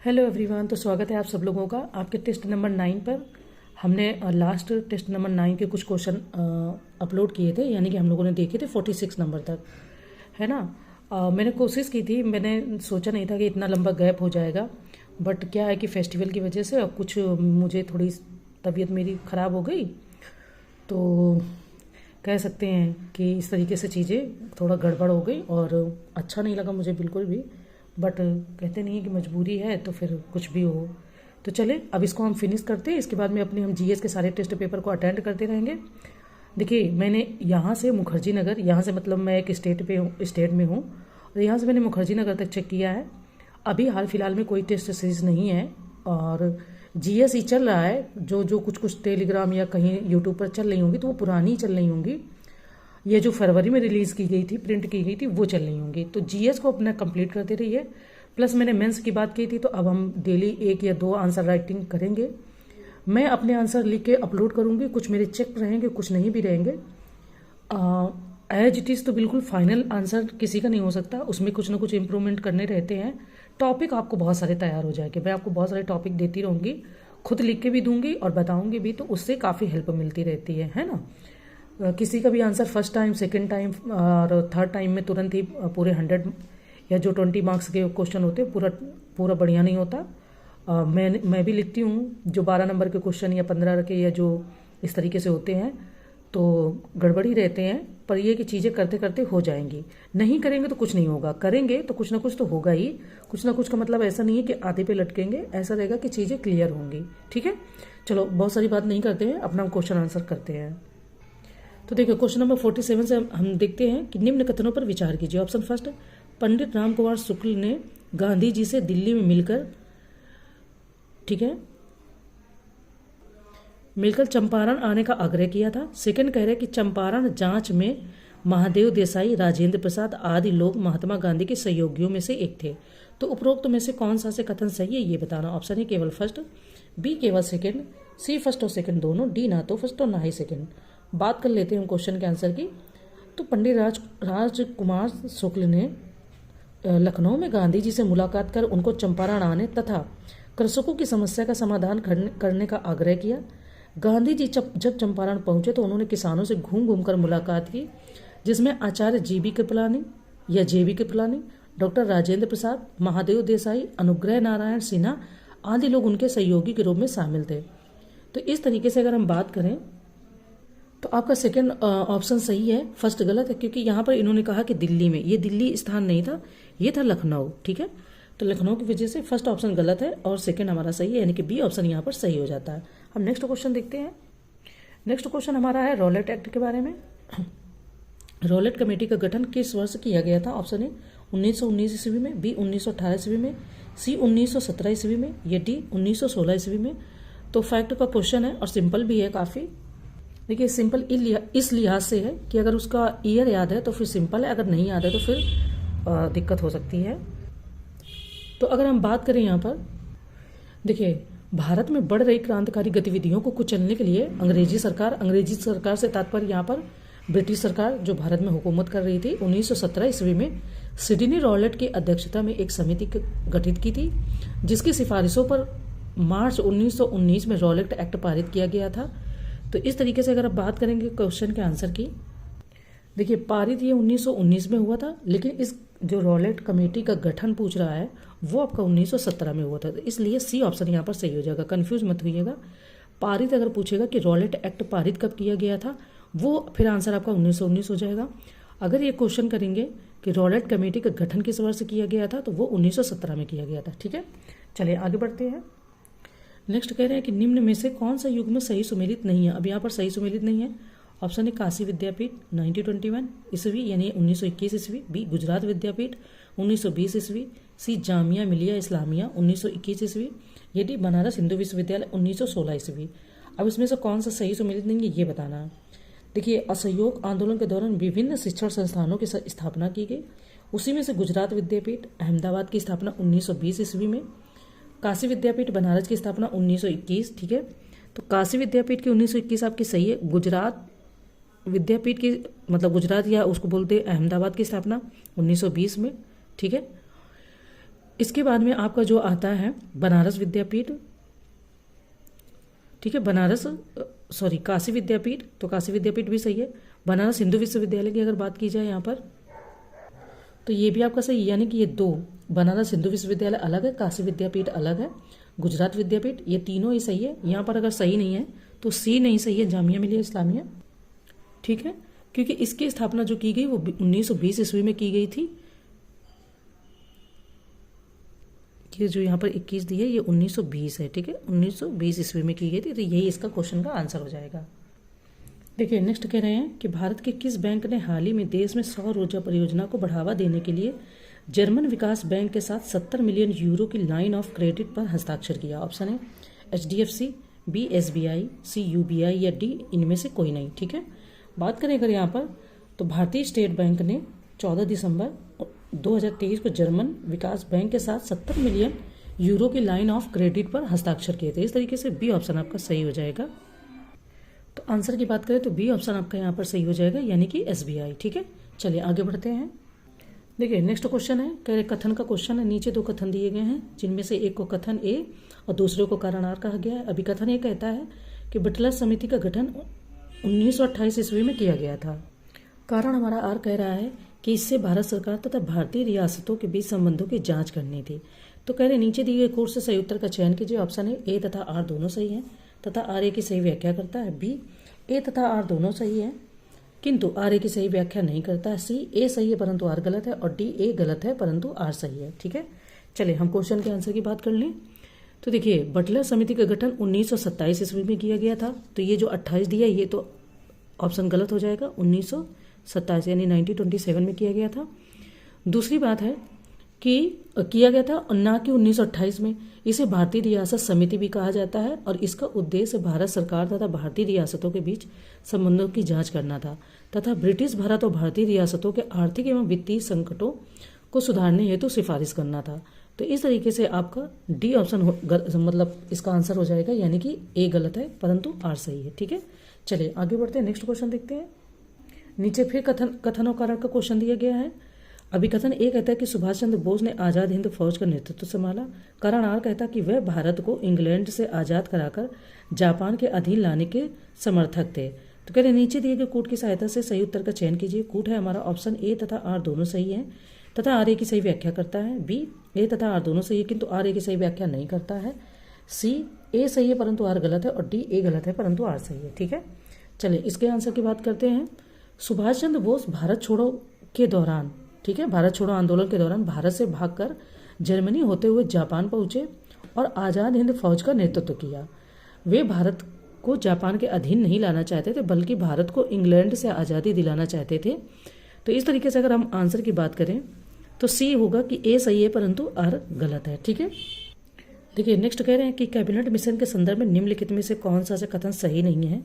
Hello everyone. तो स्वागत है आप सब लोगों का आपके टेस्ट नंबर 9 पर। हमने लास्ट टेस्ट नंबर 9 के कुछ क्वेश्चन अपलोड किए थे, यानी कि हम लोगों ने देखे थे 46 नंबर तक, है ना। मैंने कोशिश की थी, मैंने सोचा नहीं था कि इतना लंबा गैप हो जाएगा, बट क्या है कि फेस्टिवल की वजह से अब कुछ मुझे थोड़ी तबीयत मेरी ख़राब हो गई, तो कह सकते हैं कि इस तरीके से चीज़ें थोड़ा गड़बड़ हो गई और अच्छा नहीं लगा मुझे बिल्कुल भी। बट कहते नहीं है कि मजबूरी है तो फिर कुछ भी हो। तो चले अब इसको हम फिनिश करते हैं, इसके बाद में अपने हम जीएस के सारे टेस्ट पेपर को अटेंड करते रहेंगे। देखिए, मैंने यहाँ से मुखर्जी नगर, यहाँ से मतलब मैं एक स्टेट में हूँ, और यहाँ से मैंने मुखर्जी नगर तक चेक किया है। अभी हाल फिलहाल में कोई टेस्ट सीरीज नहीं है, और जीएस ही चल रहा है। जो जो कुछ कुछ टेलीग्राम या कहीं यूट्यूब पर चल रही होंगी तो वो पुरानी ही चल रही होंगी। ये जो फरवरी में रिलीज़ की गई थी, प्रिंट की गई थी, वो चल रही होंगी। तो जीएस को अपना कंप्लीट करते रहिए। प्लस मैंने मेंस की बात की थी, तो अब हम डेली 1 या 2 आंसर राइटिंग करेंगे। मैं अपने आंसर लिख के अपलोड करूँगी, कुछ मेरे चेक रहेंगे, कुछ नहीं भी रहेंगे। एज इट इज़ तो बिल्कुल फाइनल आंसर किसी का नहीं हो सकता, उसमें कुछ ना कुछ इम्प्रूवमेंट करने रहते हैं। टॉपिक आपको बहुत सारे तैयार हो जाएंगे, मैं आपको बहुत सारे टॉपिक देती रहूँगी, खुद लिख के भी दूंगी और बताऊंगी भी, तो उससे काफ़ी हेल्प मिलती रहती है ना। किसी का भी answer first time, second time और थर्ड टाइम में तुरंत ही पूरे 100 या जो 20 मार्क्स के क्वेश्चन होते हैं पूरा पूरा बढ़िया नहीं होता। मैं भी लिखती हूँ जो 12 नंबर के क्वेश्चन या 15 के या जो इस तरीके से होते हैं तो गड़बड़ी रहते हैं, पर ये कि चीज़ें करते करते हो जाएंगी। नहीं करेंगे तो कुछ नहीं होगा, करेंगे तो कुछ ना कुछ तो होगा ही। कुछ ना कुछ का मतलब ऐसा नहीं है कि आधे पे लटकेंगे, ऐसा रहेगा कि चीज़ें क्लियर होंगी। ठीक है, चलो बहुत सारी बात नहीं करते हैं, अपना क्वेश्चन आंसर करते हैं। तो देखिए, क्वेश्चन नंबर 47 से हम देखते हैं कि निम्न कथनों पर विचार कीजिए। ऑप्शन फर्स्ट, पंडित रामकुमार शुक्ल ने गांधी जी से दिल्ली में मिलकर, ठीक है, मिलकर चंपारण आने का आग्रह किया था। सेकंड कह रहे हैं कि चंपारण जांच में महादेव देसाई, राजेंद्र प्रसाद आदि लोग महात्मा गांधी के सहयोगियों में से एक थे। तो उपरोक्त में से कौन सा से कथन सही है ये बताना। ऑप्शन है केवल फर्स्ट, बी केवल सेकंड, सी फर्स्ट और सेकंड दोनों, डी ना तो फर्स्ट और ना ही सेकंड। बात कर लेते हैं हम क्वेश्चन के आंसर की। तो पंडित राजकुमार शुक्ल ने लखनऊ में गांधी जी से मुलाकात कर उनको चंपारण आने तथा कृषकों की समस्या का समाधान करने का आग्रह किया। गांधी जी जब चंपारण पहुंचे तो उन्होंने किसानों से घूम घूम कर मुलाकात की, जिसमें आचार्य जीबी कृपलानी या जेबी कृपलानी, डॉक्टर राजेंद्र प्रसाद, महादेव देसाई, अनुग्रह नारायण सिन्हा आदि लोग उनके सहयोगी के रूप में शामिल थे। तो इस तरीके से अगर हम बात करें तो आपका सेकंड ऑप्शन सही है, फर्स्ट गलत है, क्योंकि यहाँ पर इन्होंने कहा कि दिल्ली में, ये दिल्ली स्थान नहीं था, ये था लखनऊ। ठीक है, तो लखनऊ की वजह से फर्स्ट ऑप्शन गलत है और सेकंड हमारा सही है, यानी कि बी ऑप्शन यहाँ पर सही हो जाता है। हम नेक्स्ट क्वेश्चन देखते हैं। नेक्स्ट क्वेश्चन हमारा है रॉलेट एक्ट के बारे में। रॉलेट कमेटी का गठन किस वर्ष किया गया था। ऑप्शन ए 1919 ईस्वी में, बी 1918 ईस्वी में, सी 1917 ईस्वी में, या डी 1916 ईस्वी में। तो फैक्ट का क्वेश्चन है और सिंपल भी है काफ़ी। देखिए, सिंपल इस लिहाज से है कि अगर उसका ईयर याद है तो फिर सिंपल है, अगर नहीं याद है तो फिर दिक्कत हो सकती है। तो अगर हम बात करें यहाँ पर, देखिए, भारत में बढ़ रही क्रांतिकारी गतिविधियों को कुचलने के लिए अंग्रेजी सरकार से तात्पर्य यहाँ पर ब्रिटिश सरकार जो भारत में हुकूमत कर रही थी, 1917 ईस्वी में सिडनी रॉलेट की अध्यक्षता में एक समिति गठित की थी, जिसकी सिफारिशों पर मार्च 1919 में रॉलेट एक्ट पारित किया गया था। तो इस तरीके से अगर आप बात करेंगे क्वेश्चन के आंसर की, देखिए, पारित ये 1919 में हुआ था, लेकिन इस जो रॉलेट कमेटी का गठन पूछ रहा है वो आपका 1917 में हुआ था। तो इसलिए सी ऑप्शन यहाँ पर सही हो जाएगा, कंफ्यूज मत होइएगा। पारित अगर पूछेगा कि रॉलेट एक्ट पारित कब किया गया था, वो फिर आंसर आपका 1919 हो जाएगा। अगर ये क्वेश्चन करेंगे कि रॉलेट कमेटी का गठन किस वर्ष किया गया था, तो वो 1917 में किया गया था। ठीक है, चलिए आगे बढ़ते हैं। नेक्स्ट कह रहे हैं कि निम्न में से कौन सा युग में सही सुमेलित नहीं है। अब यहाँ पर सही सुमेलित नहीं है। ऑप्शन ए काशी विद्यापीठ 1921 ईस्वी यानी 1921 ईस्वी, बी गुजरात विद्यापीठ 1920 ईस्वी, सी जामिया मिलिया इस्लामिया 1921 ईस्वी, या डी बनारस हिंदू विश्वविद्यालय 1916 ईस्वी। अब इसमें से कौन सा सही सुमेलित नहीं है ये बताना है। देखिए, असहयोग आंदोलन के दौरान विभिन्न शिक्षण संस्थानों की स्थापना की गई, उसी में से गुजरात विद्यापीठ अहमदाबाद की स्थापना 1920 ईस्वी में, काशी विद्यापीठ बनारस की स्थापना 1921। ठीक है, तो काशी विद्यापीठ की 1921 आपकी सही है। गुजरात विद्यापीठ की मतलब गुजरात या उसको बोलते हैं अहमदाबाद की स्थापना 1920 में। ठीक है, इसके बाद में आपका जो आता है बनारस विद्यापीठ, ठीक है, काशी विद्यापीठ, तो काशी विद्यापीठ भी सही है। बनारस हिंदू विश्वविद्यालय की अगर बात की जाए यहाँ पर, तो ये भी आपका सही, यानी कि ये दो, बनारस हिंदू विश्वविद्यालय अलग है, काशी विद्यापीठ अलग है, गुजरात विद्यापीठ, ये तीनों ही सही है। यहाँ पर अगर सही नहीं है तो सी नहीं सही है, जामिया मिलिया इस्लामिया, ठीक है, क्योंकि इसकी स्थापना जो की गई वो 1920 ईस्वी में की गई थी। ये जो यहाँ पर 21 दी है ये 1920 है, ठीक है, 1920 ईस्वी में की गई थी, तो यही इसका क्वेश्चन का आंसर हो जाएगा। देखिए नेक्स्ट कह रहे हैं कि भारत के किस बैंक ने हाल ही में देश में सौर ऊर्जा परियोजना को बढ़ावा देने के लिए जर्मन विकास बैंक के साथ 70 मिलियन यूरो की लाइन ऑफ क्रेडिट पर हस्ताक्षर किया। ऑप्शन है HDFC, B SBI, C UBI या D इनमें से कोई नहीं, ठीक है। बात करें अगर यहाँ पर, तो भारतीय स्टेट बैंक ने 14 दिसंबर 2023 को जर्मन विकास बैंक के साथ 70 मिलियन यूरो की लाइन ऑफ क्रेडिट पर हस्ताक्षर किए थे। इस तरीके से बी ऑप्शन आपका सही हो जाएगा। तो आंसर की बात करें तो बी ऑप्शन आपका यहाँ पर सही हो जाएगा, यानी कि SBI, ठीक है। चलिए आगे बढ़ते हैं। देखिए नेक्स्ट क्वेश्चन है, कह रहे कथन का क्वेश्चन है। नीचे दो कथन दिए गए हैं, जिनमें से एक को कथन A और दूसरे को कारण R कहा गया है। अभी कथन A कहता है कि बटलर समिति का गठन 1928 ईस्वी में किया गया था। कारण हमारा R कह रहा है कि इससे भारत सरकार तथा भारतीय रियासतों के बीच संबंधों की जांच करनी थी। तो कह रहे नीचे दिए गए कोर्स से सही उत्तर का चयन कीजिए। ऑप्शन है A तथा R दोनों सही हैं तथा R A की सही व्याख्या करता है। B A तथा R दोनों सही है किंतु R A की सही व्याख्या नहीं करता है। C A सही है परंतु R गलत है और D A गलत है परंतु R सही है, ठीक है। चलिए हम क्वेश्चन के आंसर की बात कर लें। तो देखिए बटलर समिति का गठन 1927 ईस्वी में किया गया था, तो ये जो 28 दिया ये तो ऑप्शन गलत हो जाएगा। 1927 यानी 1927 में किया गया था। दूसरी बात है कि किया गया था ना कि 1928 में। इसे भारतीय रियासत समिति भी कहा जाता है और इसका उद्देश्य भारत सरकार तथा भारतीय रियासतों के बीच संबंधों की जांच करना था तथा ब्रिटिश भारत और भारतीय रियासतों के आर्थिक एवं वित्तीय संकटों को सुधारने हेतु सिफारिश करना था। तो इस तरीके से आपका डी ऑप्शन मतलब इसका आंसर हो जाएगा, यानी कि ए गलत है परंतु आर सही है, ठीक है। चलिए आगे बढ़ते हैं, नेक्स्ट क्वेश्चन देखते हैं। नीचे फिर कथन और कारण का क्वेश्चन दिया गया है। अभी कथन ए कहता है कि सुभाष चंद्र बोस ने आजाद हिंद फौज का नेतृत्व संभाला। कारण आर कहता है कि वह भारत को इंग्लैंड से आजाद कराकर जापान के अधीन लाने के समर्थक थे। तो कह रहे नीचे दिए गए कूट की सहायता से सही उत्तर का चयन कीजिए। कूट है हमारा ऑप्शन ए तथा आर दोनों सही है तथा आर ए की सही व्याख्या करता है। बी ए तथा आर दोनों सही है किंतु आर ए की सही व्याख्या नहीं करता है। सी ए सही है परंतु आर गलत है और डी ए गलत है परंतु आर सही है, ठीक है। चलिए इसके आंसर की बात करते हैं। सुभाष चंद्र बोस भारत छोड़ो के दौरान, ठीक है, भारत छोड़ो आंदोलन के दौरान भारत से भागकर जर्मनी होते हुए जापान पहुंचे और आजाद हिंद फौज का नेतृत्व किया। वे भारत को जापान के अधीन नहीं लाना चाहते थे बल्कि भारत को इंग्लैंड से आज़ादी दिलाना चाहते थे। तो इस तरीके से अगर हम आंसर की बात करें तो सी होगा कि ए सही है परंतु आर गलत है, ठीक है। देखिए नेक्स्ट कह रहे हैं कि कैबिनेट मिशन के संदर्भ में निम्नलिखित में से कौन सा कथन सही नहीं है।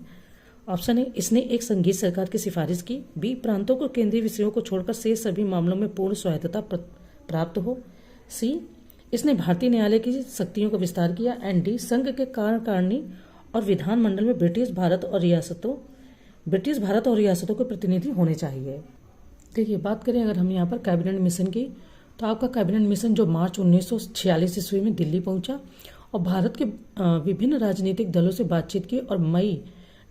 ऑप्शन है इसने एक संघीय सरकार की सिफारिश की। बी प्रांतों को केंद्रीय विषयों को छोड़कर शेष सभी मामलों में पूर्ण स्वायत्तता प्राप्त हो। सी इसने भारतीय न्यायालय की शक्तियों का विस्तार किया। एंड डी संघ के कार्यकारिणी और विधानमंडल में ब्रिटिश भारत और रियासतों के प्रतिनिधि होने चाहिए। देखिए बात करें अगर हम यहाँ पर कैबिनेट मिशन की, तो आपका कैबिनेट मिशन जो मार्च 1946 ईस्वी में दिल्ली पहुंचा और भारत के विभिन्न राजनीतिक दलों से बातचीत की और मई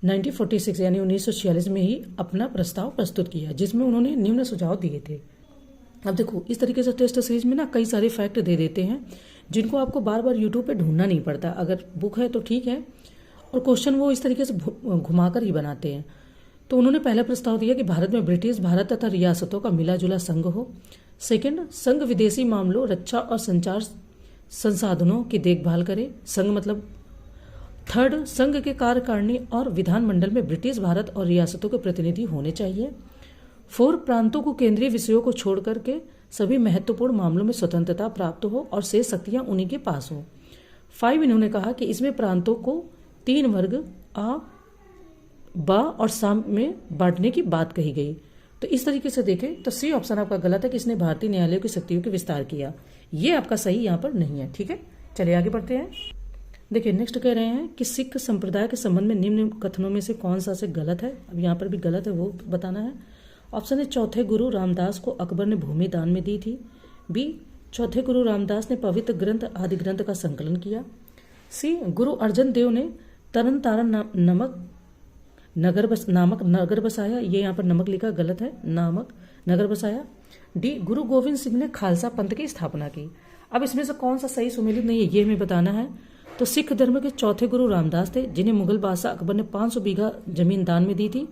1946 यानी 1946 में ही अपना प्रस्ताव प्रस्तुत किया, जिसमें उन्होंने निम्न सुझाव दिए थे। अब देखो इस तरीके से टेस्ट सीरीज में ना कई सारे फैक्ट दे देते हैं जिनको आपको बार बार यूट्यूब पे ढूंढना नहीं पड़ता। अगर बुक है तो ठीक है, और क्वेश्चन वो इस तरीके से घुमाकर ही बनाते हैं। तो उन्होंने पहला प्रस्ताव दिया कि भारत में ब्रिटिश भारत तथा रियासतों का मिला जुला संघ हो। सेकंड, संघ विदेशी मामलों, रक्षा और संचार संसाधनों की देखभाल करे। संघ मतलब थर्ड, संघ के कार्यकारिणी और विधानमंडल में ब्रिटिश भारत और रियासतों के प्रतिनिधि होने चाहिए। फोर, प्रांतों को केंद्रीय विषयों को छोड़ करके सभी महत्वपूर्ण मामलों में स्वतंत्रता प्राप्त हो और शेष शक्तियां उन्हीं के पास हो। 5, इन्होंने कहा कि इसमें प्रांतों को 3 वर्ग आ, बा और साम में बांटने की बात कही गई। तो इस तरीके से देखें तो सी ऑप्शन आपका गलत है कि इसने भारतीय न्यायालय की शक्तियों के विस्तार किया। ये आपका सही यहाँ पर नहीं है, ठीक है। चलिए आगे बढ़ते हैं। देखिए नेक्स्ट कह रहे हैं कि सिख संप्रदाय के संबंध में निम्न कथनों में से कौन सा से गलत है। अब यहाँ पर भी गलत है वो बताना है। ऑप्शन है चौथे गुरु रामदास को अकबर ने भूमि दान में दी थी। बी चौथे गुरु रामदास ने पवित्र ग्रंथ आदि ग्रंथ का संकलन किया। सी गुरु अर्जन देव ने तरन तारण नामक नगर बसाया। ये यहाँ पर नमक लिखा गलत है, नामक नगर बसाया। डी गुरु गोविंद सिंह ने खालसा पंथ की स्थापना की। अब इसमें से कौन सा सही सुमेलित नहीं है ये हमें बताना है। तो सिख धर्म के चौथे गुरु रामदास थे, जिन्हें मुगल बादशाह अकबर ने 500 बीघा जमीन दान में दी थी।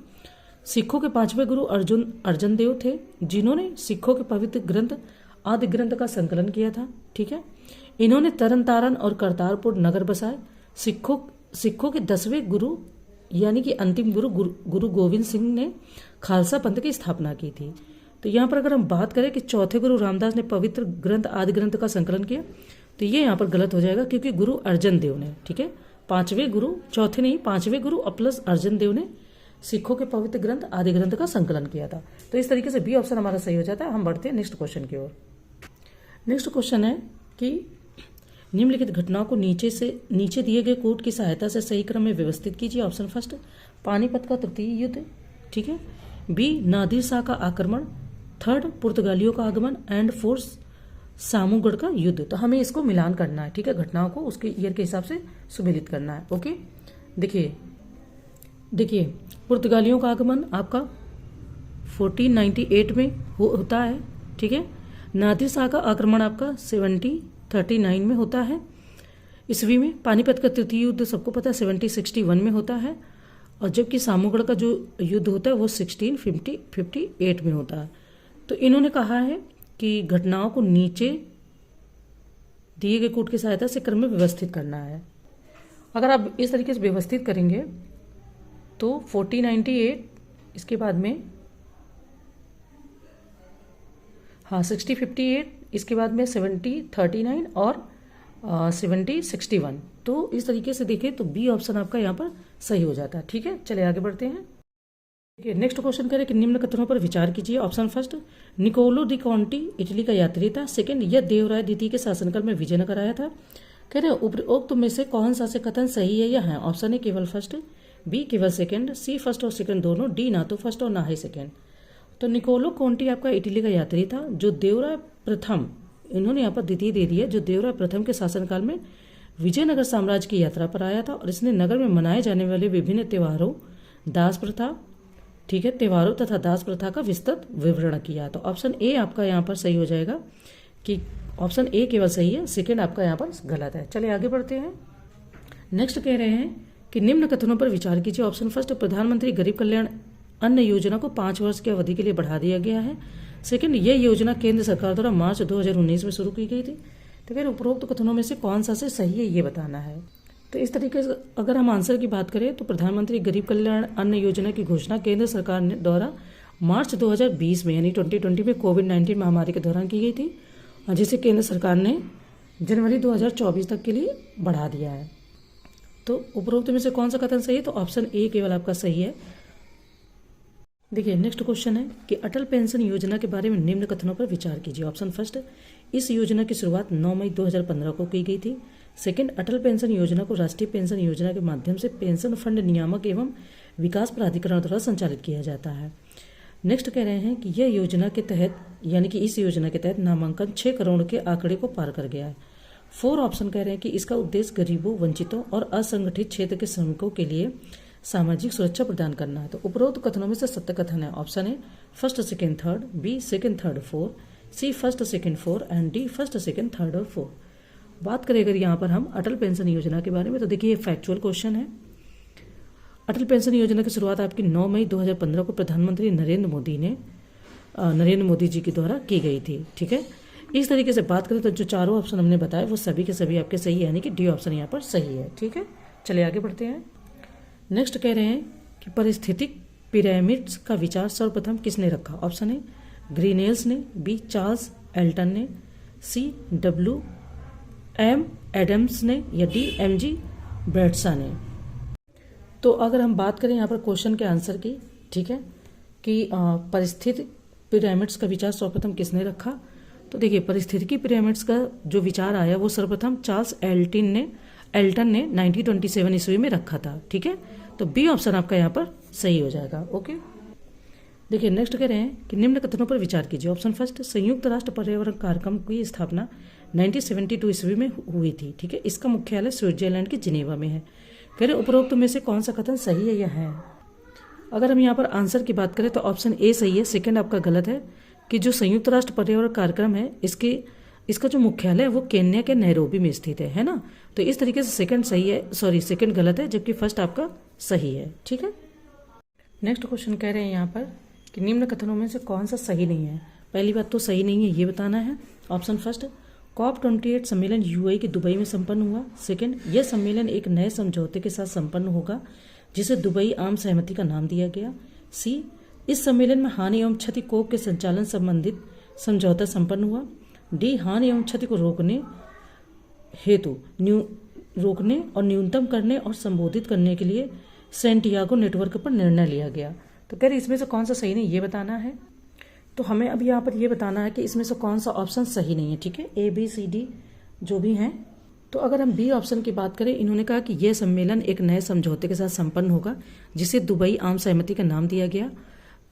सिखों के 5वें गुरु अर्जन देव थे, जिन्होंने सिखों के पवित्र ग्रंथ आदि ग्रंथ का संकलन किया था। ठीक है, इन्होंने तरन तारण और करतारपुर नगर बसाए। सिखों के 10वें गुरु यानी कि अंतिम गुरु गोविंद सिंह ने खालसा पंथ की स्थापना की थी। तो यहाँ पर अगर हम बात करें कि चौथे गुरु रामदास ने पवित्र ग्रंथ आदि ग्रंथ का संकलन किया, तो ये यहाँ पर गलत हो जाएगा, क्योंकि गुरु अर्जन देव ने, ठीक है, 5वें गुरु, चौथे नहीं 5वें गुरु प्लस अर्जन देव ने सिखों के पवित्र ग्रंथ आदि ग्रंथ का संकलन किया था। तो इस तरीके से बी ऑप्शन हमारा सही हो जाता है। हम बढ़ते हैं नेक्स्ट क्वेश्चन की ओर। नेक्स्ट क्वेश्चन है कि निम्नलिखित घटनाओं को नीचे दिए गए कोड की सहायता से सही क्रम में व्यवस्थित कीजिए। ऑप्शन फर्स्ट, पानीपत का तृतीय युद्ध। ठीक है, बी नादिर शाह का आक्रमण। थर्ड, पुर्तगालियों का आगमन। एंड फोर्थ, सामूगढ़ का युद्ध। तो हमें इसको मिलान करना है, ठीक है, घटनाओं को उसके ईयर के हिसाब से सुमेलित करना है। ओके, देखिए पुर्तगालियों का आगमन आपका 1498 में होता है। ठीक है, नादिर शाह का आक्रमण आपका 1739 में होता है ईस्वी में। पानीपत का तृतीय युद्ध सबको पता है 1761 में होता है, और जबकि सामूगढ़ का जो युद्ध होता है वो 1658 में होता है। तो इन्होंने कहा है कि घटनाओं को नीचे दिए गए कोड की सहायता से क्रम में व्यवस्थित करना है। अगर आप इस तरीके से व्यवस्थित करेंगे तो 1498, इसके बाद में 6058, इसके बाद में 7039 और 7061। तो इस तरीके से देखें तो बी ऑप्शन आपका यहाँ पर सही हो जाता है। ठीक है, चलिए आगे बढ़ते हैं। देखिए नेक्स्ट क्वेश्चन करें कि निम्न कथनों पर विचार कीजिए। Option first, Niccolo de Conti Italy का यात्री था। सेकंड, यह देवराय द्वितीय के शासनकाल में विजयनगर आया था। कह रहे उपरोक्त में से कौन सा से कथन सही है या है। ऑप्शन ए केवल फर्स्ट, बी केवल सेकंड, सी फर्स्ट और सेकंड दोनों, डी ना तो फर्स्ट और ना ही सेकंड। तो निकोलो कॉन्टी आपका इटली का यात्री था, जो देवराय प्रथम, इन्होंने यहाँ पर द्वितीय दे दिया, जो देवराय प्रथम के शासनकाल में विजयनगर साम्राज्य की यात्रा पर आया था, और इसने नगर में मनाए जाने वाले विभिन्न त्योहारों, दास प्रथा, ठीक है, त्योहारों तथा दास प्रथा का विस्तृत विवरण किया। तो ऑप्शन ए आपका यहाँ पर सही हो जाएगा, कि ऑप्शन ए केवल सही है, सेकंड आपका यहाँ पर गलत है। चलिए आगे बढ़ते हैं। नेक्स्ट कह रहे हैं कि निम्न कथनों पर विचार कीजिए। ऑप्शन फर्स्ट, प्रधानमंत्री गरीब कल्याण अन्न योजना को 5 वर्ष की अवधि के लिए बढ़ा दिया गया है। सेकंड, यह योजना केंद्र सरकार द्वारा मार्च 2019 में शुरू की गई थी। तो फिर उपरोक्त कथनों में से कौन सा से सही है ये बताना है। तो इस तरीके से अगर हम आंसर की बात करें तो प्रधानमंत्री गरीब कल्याण अन्न योजना की घोषणा केंद्र सरकार ने द्वारा मार्च 2020 में यानी 2020 में कोविड-19 महामारी के दौरान की गई थी, और जिसे केंद्र सरकार ने जनवरी 2024 तक के लिए बढ़ा दिया है। तो उपरोक्त में से कौन सा कथन सही है। तो ऑप्शन ए केवल आपका सही है। देखिए नेक्स्ट क्वेश्चन है कि अटल पेंशन योजना के बारे में निम्न कथनों पर विचार कीजिए। ऑप्शन फर्स्ट, इस योजना की शुरुआत 9 मई 2015 को की गई थी। सेकंड, अटल पेंशन योजना को राष्ट्रीय पेंशन योजना के माध्यम से पेंशन फंड नियामक एवं विकास प्राधिकरण द्वारा संचालित किया जाता है। नेक्स्ट कह रहे हैं कि यह योजना के तहत यानी कि इस योजना के तहत नामांकन 6 करोड़ के आंकड़े को पार कर गया है। 4 ऑप्शन कह रहे हैं कि इसका उद्देश्य गरीबों, वंचितों और असंगठित क्षेत्र के श्रमिकों के लिए सामाजिक सुरक्षा प्रदान करना है। तो उपरोक्त कथनों में से सत्य कथन है। Option A first second third, B second third four, C first second four and D first second third और फोर। बात करें अगर यहाँ पर हम अटल पेंशन योजना के बारे में, तो देखिए ये फैक्चुअल क्वेश्चन है। अटल पेंशन योजना की शुरुआत आपकी 9 मई 2015 को प्रधानमंत्री नरेंद्र मोदी जी के द्वारा की गई थी। ठीक है, इस तरीके से बात करें तो जो चारों ऑप्शन हमने बताए वो सभी के सभी आपके सही है, यानी कि डी ऑप्शन यहाँ पर सही है। ठीक है, चलिए आगे बढ़ते हैं। नेक्स्ट कह रहे हैं कि पारिस्थितिक पिरामिड्स का विचार सर्वप्रथम किसने रखा। ऑप्शन ए ग्रीनेल्स ने, बी चार्ल्स एल्टन ने, सी WM एडम्स ने, या डी MG ब्रैडशॉ ने। तो अगर हम बात करें यहाँ पर क्वेश्चन के आंसर की, ठीक है, कि पारिस्थितिक पिरामिड्स का विचार सर्वप्रथम किसने रखा, तो देखिए पारिस्थितिकी पिरामिड्स का जो विचार आया वो सर्वप्रथम चार्ल्स एल्टन ने 1927 ईस्वी में रखा था। ठीक है, तो बी ऑप्शन आपका यहाँ पर सही हो जाएगा। ओके, देखिए नेक्स्ट कह रहे हैं कि निम्न कथनों पर विचार कीजिए। ऑप्शन फर्स्ट, संयुक्त राष्ट्र पर्यावरण कार्यक्रम की स्थापना 1972 ईस्वी में हुई थी। ठीक है, इसका मुख्यालय स्विट्जरलैंड के जिनेवा में है। कह रहे उपरोक्त में से कौन सा कथन सही है या है। अगर हम यहाँ पर आंसर की बात करें तो ऑप्शन ए सही है, सेकंड आपका गलत है कि जो संयुक्त राष्ट्र पर्यावरण कार्यक्रम है इसका जो मुख्यालय है वो केन्या के नैरोबी में स्थित है ना। तो इस तरीके से सेकंड सही है, सॉरी सेकंड गलत है, जबकि फर्स्ट आपका सही है। ठीक है, नेक्स्ट क्वेश्चन कह रहे हैं यहाँ पर कि निम्न कथनों में से कौन सा सही नहीं है। पहली बात तो सही नहीं है ये बताना है। ऑप्शन फर्स्ट, COP28 सम्मेलन यूएई के दुबई में संपन्न हुआ। सेकंड, यह सम्मेलन एक नए समझौते के साथ संपन्न होगा जिसे दुबई आम सहमति का नाम दिया गया। सी, इस सम्मेलन में हानि एवं क्षति कोप के संचालन संबंधित समझौता संपन्न हुआ। डी, हानि एवं क्षति को रोकने और न्यूनतम करने और संबोधित करने के लिए सेंटियागो नेटवर्क पर निर्णय लिया गया। तो कह रहे इसमें से कौन सा सही नहीं ये बताना है। तो हमें अब यहाँ पर ये बताना है कि इसमें से कौन सा ऑप्शन सही नहीं है। ठीक है, ए बी सी डी जो भी हैं। तो अगर हम बी ऑप्शन की बात करें, इन्होंने कहा कि यह सम्मेलन एक नए समझौते के साथ संपन्न होगा जिसे दुबई आम सहमति का नाम दिया गया।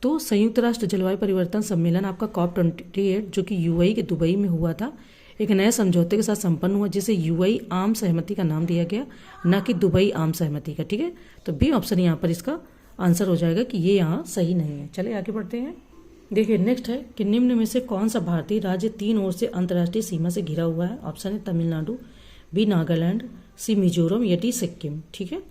तो संयुक्त राष्ट्र जलवायु परिवर्तन सम्मेलन आपका COP28 जो कि यूएई के दुबई में हुआ था, एक नए समझौते के साथ संपन्न हुआ जिसे यूएई आम सहमति का नाम दिया गया, ना कि दुबई आम सहमति का। ठीक है, तो बी ऑप्शन यहाँ पर इसका आंसर हो जाएगा कि ये यहाँ सही नहीं है। चलिए आगे बढ़ते हैं। देखिए नेक्स्ट है कि निम्न में से कौन सा भारतीय राज्य 3 ओर से अंतर्राष्ट्रीय सीमा से घिरा हुआ है। ऑप्शन है तमिलनाडु, बी नागालैंड, सी मिजोरम या डी सिक्किम। ठीक है,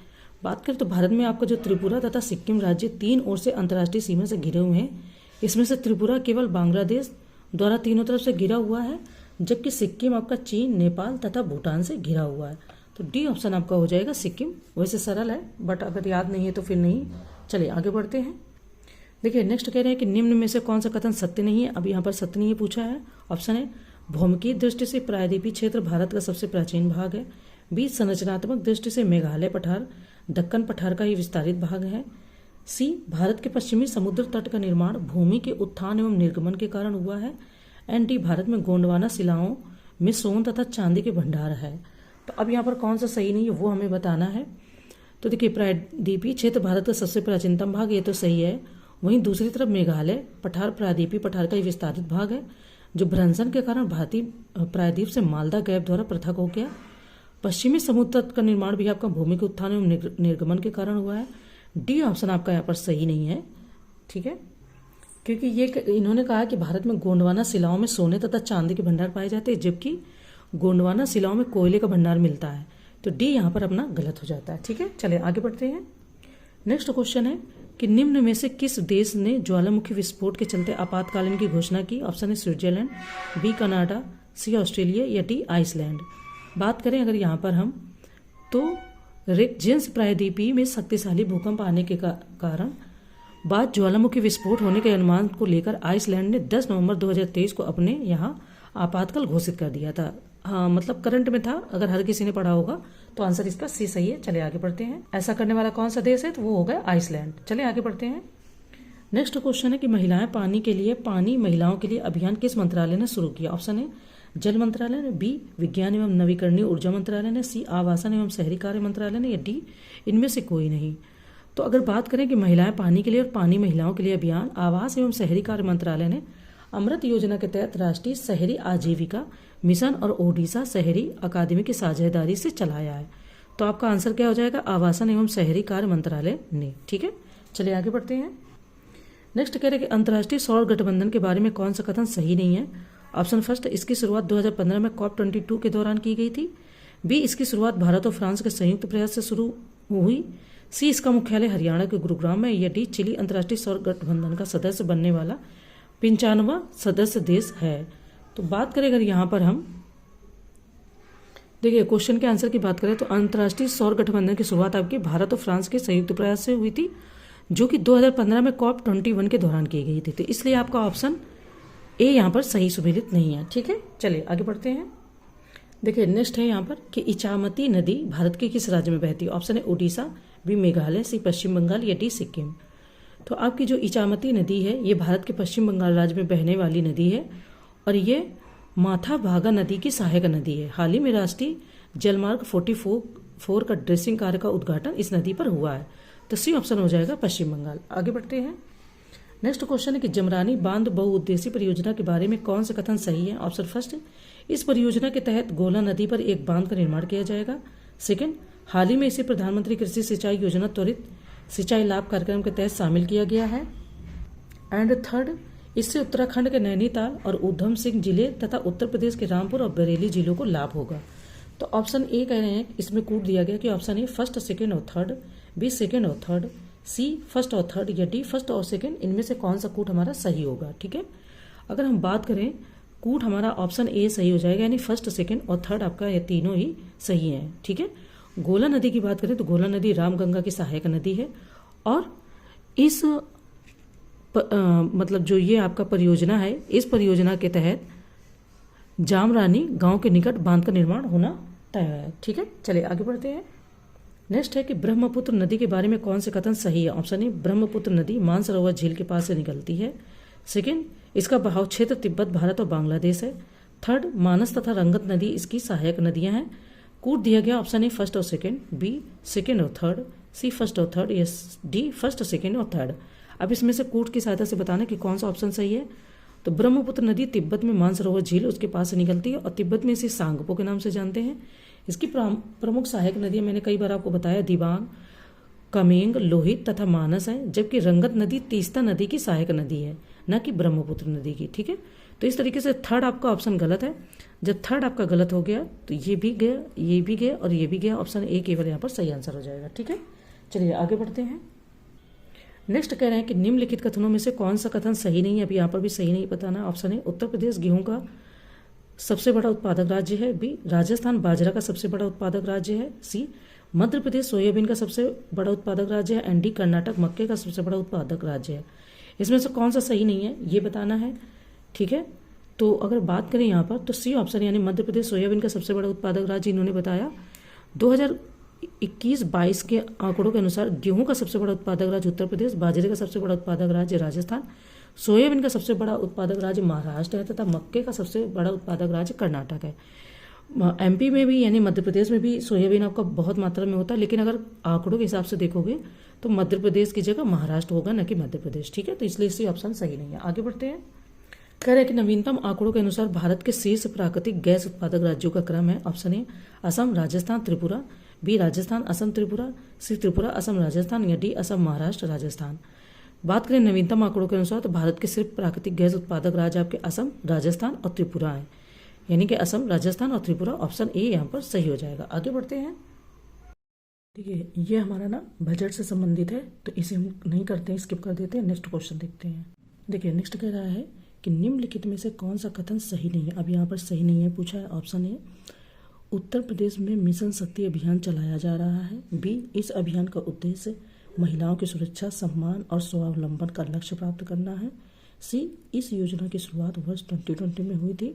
बात करें तो भारत में आपका जो त्रिपुरा तथा सिक्किम राज्य 3 ओर से अंतर्राष्ट्रीय सीमा से घिरे हुए हैं। इसमें से त्रिपुरा केवल बांग्लादेश द्वारा तीनों तरफ से घिरा हुआ है, जबकि सिक्किम आपका चीन, नेपाल तथा भूटान से घिरा हुआ है। तो डी ऑप्शन आपका हो जाएगा सिक्किम। वैसे सरल है बट अगर याद नहीं है तो फिर नहीं। चलिए आगे बढ़ते हैं। देखिए नेक्स्ट कह रहे हैं कि निम्न में से कौन सा कथन सत्य नहीं है। अब यहाँ पर सत्य नहीं है पूछा है। ऑप्शन है, भौमिकीय दृष्टि से प्रायद्वीपीय क्षेत्र भारत का सबसे प्राचीन भाग है। बी, संरचनात्मक दृष्टि से मेघालय पठार दक्कन पठार का ही विस्तारित भाग है। सी, भारत के पश्चिमी समुद्र तट का निर्माण भूमि के उत्थान एवं निर्गमन के कारण हुआ है। एंड डी, भारत में गोंडवाना शिलाओं में सोन तथा चांदी के भंडार है। तो अब यहाँ पर कौन सा सही नहीं है वो हमें बताना है। तो देखिए प्रायद्वीपीय क्षेत्र भारत का सबसे प्राचीनतम भाग, ये तो सही है। वहीं दूसरी तरफ मेघालय पठार प्रायद्वीपीय पठार का ही विस्तारित भाग है जो भ्रंशन के कारण भारतीय प्रायद्वीप से मालदा गैप द्वारा पृथक हो गया। पश्चिमी समुद्र तट का निर्माण भी आपका भूमि के उत्थान एवं निर्गमन के कारण हुआ है। डी ऑप्शन आपका यहाँ पर सही नहीं है। ठीक है, क्योंकि ये इन्होंने कहा कि भारत में गोंडवाना शिलाओं में सोने तथा चांदी के भंडार पाए जाते हैं, जबकि गोंडवाना शिलाओं में कोयले का भंडार मिलता है। तो डी यहाँ पर अपना गलत हो जाता है। ठीक है, चलिए आगे बढ़ते हैं। नेक्स्ट क्वेश्चन है कि निम्न में से किस देश ने ज्वालामुखी विस्फोट के चलते आपातकालीन की घोषणा की। ऑप्शन है स्विट्जरलैंड, बी कनाडा, सी ऑस्ट्रेलिया या डी आइसलैंड। बात करें अगर यहाँ पर हम तो रेक्जेंस प्रायद्वीपीय में शक्तिशाली भूकंप आने के कारण बाद ज्वालामुखी विस्फोट होने के अनुमान को लेकर आइसलैंड ने 10 नवंबर 2023 को अपने यहाँ आपातकाल घोषित कर दिया था। हाँ मतलब करंट में था, अगर हर किसी ने पढ़ा होगा तो आंसर इसका सी सही है। चले आगे बढ़ते हैं। ऐसा करने वाला कौन सा देश है तो वो हो गया आइसलैंड। चले आगे बढ़ते हैं। नेक्स्ट क्वेश्चन है कि महिलाएं पानी के लिए पानी महिलाओं के लिए अभियान किस मंत्रालय ने शुरू किया। ऑप्शन है जल मंत्रालय ने, बी विज्ञान एवं नवीकरणीय ऊर्जा मंत्रालय ने, सी आवासन एवं शहरी कार्य मंत्रालय ने या डी इनमें से कोई नहीं। तो अगर बात करें कि महिलाएं पानी के लिए और पानी महिलाओं के लिए अभियान आवास एवं शहरी कार्य मंत्रालय ने अमृत योजना के तहत राष्ट्रीय शहरी आजीविका मिशन और ओडिशा शहरी अकादमी की साझेदारी से चलाया है। तो आपका आंसर क्या हो जाएगा, आवासन एवं शहरी कार्य मंत्रालय ने। ठीक है, चलिए आगे बढ़ते हैं। नेक्स्ट कह रहे हैं कि अंतर्राष्ट्रीय सौर गठबंधन के बारे में कौन सा कथन सही नहीं है। ऑप्शन फर्स्ट, इसकी शुरुआत 2015 में COP22 के दौरान की गई थी। बी, इसकी शुरुआत भारत और फ्रांस के संयुक्त प्रयास से शुरू हुई। सी, इसका मुख्यालय हरियाणा के गुरुग्राम में। या डी, चिली अंतर्राष्ट्रीय सौर गठबंधन का सदस्य बनने वाला 95वां सदस्य देश है। तो बात करें अगर यहाँ पर हम देखिए क्वेश्चन के आंसर की बात करें तो अंतर्राष्ट्रीय सौर गठबंधन की शुरुआत आपकी भारत और फ्रांस के संयुक्त प्रयास से हुई थी, जो कि 2015 में COP21 के दौरान की गई थी। तो इसलिए आपका ऑप्शन ए यहाँ पर सही सुमेलित नहीं है। ठीक है, चलिए आगे बढ़ते हैं। देखिए नेक्स्ट है यहाँ पर कि इचामती नदी भारत के किस राज्य में बहती है। ऑप्शन है उड़ीसा, बी मेघालय, सी पश्चिम बंगाल या डी सिक्किम। तो आपकी जो इचामती नदी है ये भारत के पश्चिम बंगाल राज्य में बहने वाली नदी है और ये माथाभागा नदी की सहायक नदी है। हाल ही में राष्ट्रीय जलमार्ग 44 का ड्रेसिंग कार्य का उद्घाटन इस नदी पर हुआ है। तो सी ऑप्शन हो जाएगा पश्चिम बंगाल। आगे बढ़ते हैं। नेक्स्ट क्वेश्चन है कि जमरानी बांध बहुउद्देशीय परियोजना के बारे में कौन सा कथन सही है? ऑप्शन फर्स्ट, इस परियोजना के तहत गोला नदी पर एक बांध का निर्माण किया जाएगा। सेकंड, हाल ही में इसे प्रधानमंत्री कृषि सिंचाई योजना त्वरित सिंचाई लाभ कार्यक्रम के तहत शामिल किया गया है। एंड थर्ड, इससे उत्तराखंड के नैनीताल और उधम सिंह जिले तथा उत्तर प्रदेश के रामपुर और बरेली जिलों को लाभ होगा। तो ऑप्शन ए कह रहे हैं, इसमें कूट दिया गया कि ऑप्शन ए फर्स्ट, सेकंड और थर्ड, बी सेकंड और थर्ड, सी फर्स्ट और थर्ड या डी फर्स्ट और सेकंड, इनमें से कौन सा कूट हमारा सही होगा। ठीक है, अगर हम बात करें कूट हमारा ऑप्शन ए सही हो जाएगा, यानी फर्स्ट, सेकंड और थर्ड आपका ये तीनों ही सही हैं। ठीक है, गोला नदी की बात करें तो गोला नदी रामगंगा की सहायक नदी है और इस मतलब जो ये आपका परियोजना है, इस परियोजना के तहत जामरानी गांव के निकट बांध का निर्माण होना तय है। ठीक है, चलिए आगे बढ़ते हैं। नेक्स्ट है कि ब्रह्मपुत्र नदी के बारे में कौन से कथन सही है? ऑप्शन ए, ब्रह्मपुत्र नदी मानसरोवर झील के पास से निकलती है। सेकंड, इसका बहाव क्षेत्र तिब्बत, भारत और बांग्लादेश है। थर्ड, मानस तथा रंगत नदी इसकी सहायक नदियां हैं। कूट दिया गया ऑप्शन ए फर्स्ट और सेकंड, बी सेकंड और थर्ड, सी फर्स्ट और थर्ड, या डी फर्स्ट, सेकंड और थर्ड। अब इसमें से कूट की सहायता से बताना कि कौन सा ऑप्शन सही है। तो ब्रह्मपुत्र नदी तिब्बत में मानसरोवर झील उसके पास से निकलती है और तिब्बत में इसे सांगपो के नाम से जानते हैं। इसकी प्रमुख सहायक नदियां मैंने कई बार आपको बताया, दिबांग, कमेंग, लोहित तथा मानस है, जबकि रंगत नदी तीस्ता नदी की सहायक नदी है, न कि ब्रह्मपुत्र नदी की। ठीक है, तो इस तरीके से थर्ड आपका ऑप्शन गलत है। जब थर्ड आपका गलत हो गया तो ये भी गया, ये भी गया और ये भी गया। ऑप्शन ए केवल यहाँ पर सही आंसर हो जाएगा। ठीक है, चलिए आगे बढ़ते हैं। नेक्स्ट कह रहे हैं कि निम्नलिखित कथनों में से कौन सा कथन सही नहीं है? अभी यहाँ पर भी सही नहीं बताना। ऑप्शन ए, उत्तर प्रदेश गेहूं का सबसे बड़ा उत्पादक राज्य है। बी, राजस्थान बाजरा का सबसे बड़ा उत्पादक राज्य है। सी, मध्य प्रदेश सोयाबीन का सबसे बड़ा उत्पादक राज्य है। एंड डी, कर्नाटक मक्के का सबसे बड़ा उत्पादक राज्य है। इसमें से कौन सा सही नहीं है ये बताना है। ठीक है, तो अगर बात करें यहाँ पर तो सी ऑप्शन यानी मध्य प्रदेश सोयाबीन का सबसे बड़ा उत्पादक राज्य इन्होंने बताया। 2021-22 के आंकड़ों के अनुसार गेहूं का सबसे बड़ा उत्पादक राज्य उत्तर प्रदेश, बाजरे का सबसे बड़ा उत्पादक राज्य राजस्थान, सोयाबीन का सबसे बड़ा उत्पादक राज्य महाराष्ट्र है तथा मक्के का सबसे बड़ा उत्पादक राज्य कर्नाटक है। एमपी में भी यानी मध्य प्रदेश में भी सोयाबीन आपका बहुत मात्रा में होता है, लेकिन अगर आंकड़ों के हिसाब से देखोगे तो मध्य प्रदेश की जगह महाराष्ट्र होगा, न कि मध्य प्रदेश। ठीक है, तो इसलिए इसी ऑप्शन सही नहीं है। आगे बढ़ते हैं। कह रहे हैं कि नवीनतम आंकड़ों के अनुसार भारत के शीर्ष प्राकृतिक गैस उत्पादक राज्यों का क्रम है। Option A, Assam, Rajasthan, Tripura, B, Rajasthan, Assam, Tripura, C, Tripura, Assam, Rajasthan, या डी, असम, महाराष्ट्र, राजस्थान। बात करें नवीनतम आंकड़ों के अनुसार तो भारत के सिर्फ प्राकृतिक गैस उत्पादक राज्य आपके असम, राजस्थान और त्रिपुरा है, यानी कि असम, राजस्थान और त्रिपुरा। ऑप्शन ए यहाँ पर सही हो जाएगा। आगे बढ़ते हैं। देखिए, ये हमारा ना बजट से संबंधित है, तो इसे हम नहीं करते हैं, स्किप कर देते हैं। नेक्स्ट क्वेश्चन देखते हैं। देखिए, नेक्स्ट कह रहा है कि निम्नलिखित में से कौन सा कथन सही नहीं है? अब यहाँ पर सही नहीं है पूछा है। ऑप्शन ए, उत्तर प्रदेश में मिशन शक्ति अभियान चलाया जा रहा है। बी, इस अभियान का उद्देश्य महिलाओं की सुरक्षा, सम्मान और स्वावलंबन का लक्ष्य प्राप्त करना है। सी, इस योजना की शुरुआत वर्ष 2020 में हुई थी।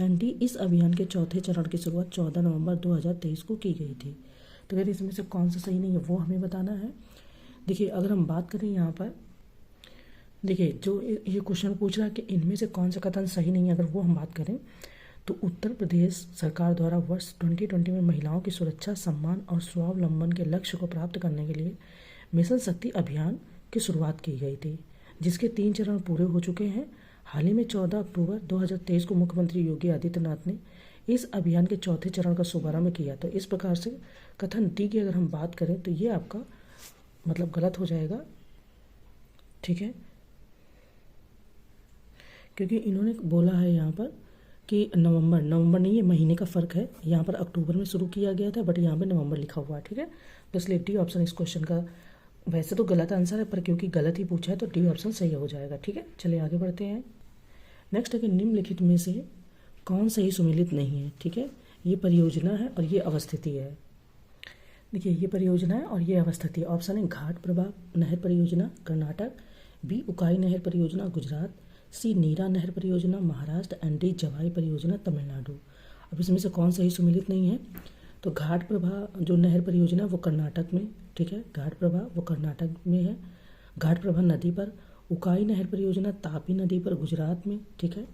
एंड डी, इस अभियान के चौथे चरण की शुरुआत 14 नवंबर 2023 को की गई थी। तो अगर इसमें से कौन सा सही नहीं है वो हमें बताना है। देखिए, अगर हम बात करें यहाँ पर, देखिए जो ये क्वेश्चन पूछ रहा है कि इनमें से कौन सा कथन सही नहीं है, अगर वो हम बात करें तो उत्तर प्रदेश सरकार द्वारा वर्ष 2020 में महिलाओं की सुरक्षा, सम्मान और स्वावलंबन के लक्ष्य को प्राप्त करने के लिए मिशन शक्ति अभियान की शुरुआत की गई थी, जिसके 3 चरण पूरे हो चुके हैं। हाल ही में 14 अक्टूबर 2023 को मुख्यमंत्री योगी आदित्यनाथ ने इस अभियान के चौथे चरण का शुभारंभ किया। तो इस प्रकार से कथन डी की अगर हम बात करें तो ये आपका मतलब गलत हो जाएगा। ठीक है, क्योंकि इन्होंने बोला है यहाँ पर कि नवंबर नहीं, ये महीने का फ़र्क है। यहाँ पर अक्टूबर में शुरू किया गया था, बट यहाँ पे नवंबर लिखा हुआ है। ठीक है, तो इसलिए डी ऑप्शन इस क्वेश्चन का वैसे तो गलत आंसर है, पर क्योंकि गलत ही पूछा है तो डी ऑप्शन सही हो जाएगा। ठीक है, चलिए आगे बढ़ते हैं। नेक्स्ट है कि निम्नलिखित में से कौन सही सुमेलित नहीं है। ठीक है, ये परियोजना है और ये अवस्थिति है। देखिए, ये परियोजना है और ये अवस्थिति। ऑप्शन है, घाट प्रभा नहर परियोजना कर्नाटक, बी, उकाई नहर परियोजना गुजरात, सी, नीरा नहर परियोजना महाराष्ट्र, एंड डी, जवाई परियोजना तमिलनाडु। अब इसमें से कौन सही सुमेलित नहीं है? तो घाट प्रभा जो नहर परियोजना वो कर्नाटक में, ठीक है, घाट प्रभा वो कर्नाटक में है। घाट प्रभा नदी पर। उकाई नहर परियोजना तापी नदी पर गुजरात में, ठीक है।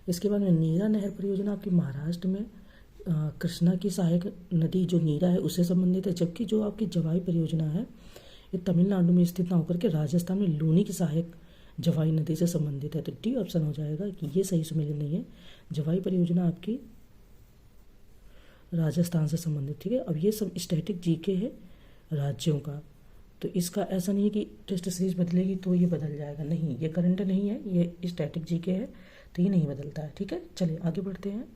इसके बाद में नीरा नहर परियोजना आपकी महाराष्ट्र में कृष्णा की सहायक नदी जो नीरा है उससे संबंधित है, जबकि जो आपकी जवाई परियोजना है ये तमिलनाडु में स्थित ना होकर के राजस्थान में लूनी की सहायक जवाई नदी से संबंधित है। तो डी ऑप्शन हो जाएगा कि ये सही सुमेलित नहीं है। जवाई परियोजना आपकी राजस्थान से संबंधित, ठीक है। अब ये सब स्टैटिक जीके है राज्यों का, तो इसका ऐसा नहीं है कि टेस्ट सीरीज बदलेगी तो ये बदल जाएगा, नहीं, ये करंट नहीं है, ये स्टैटिक जीके है, तो ये नहीं बदलता है, ठीक है। चलिए आगे बढ़ते हैं।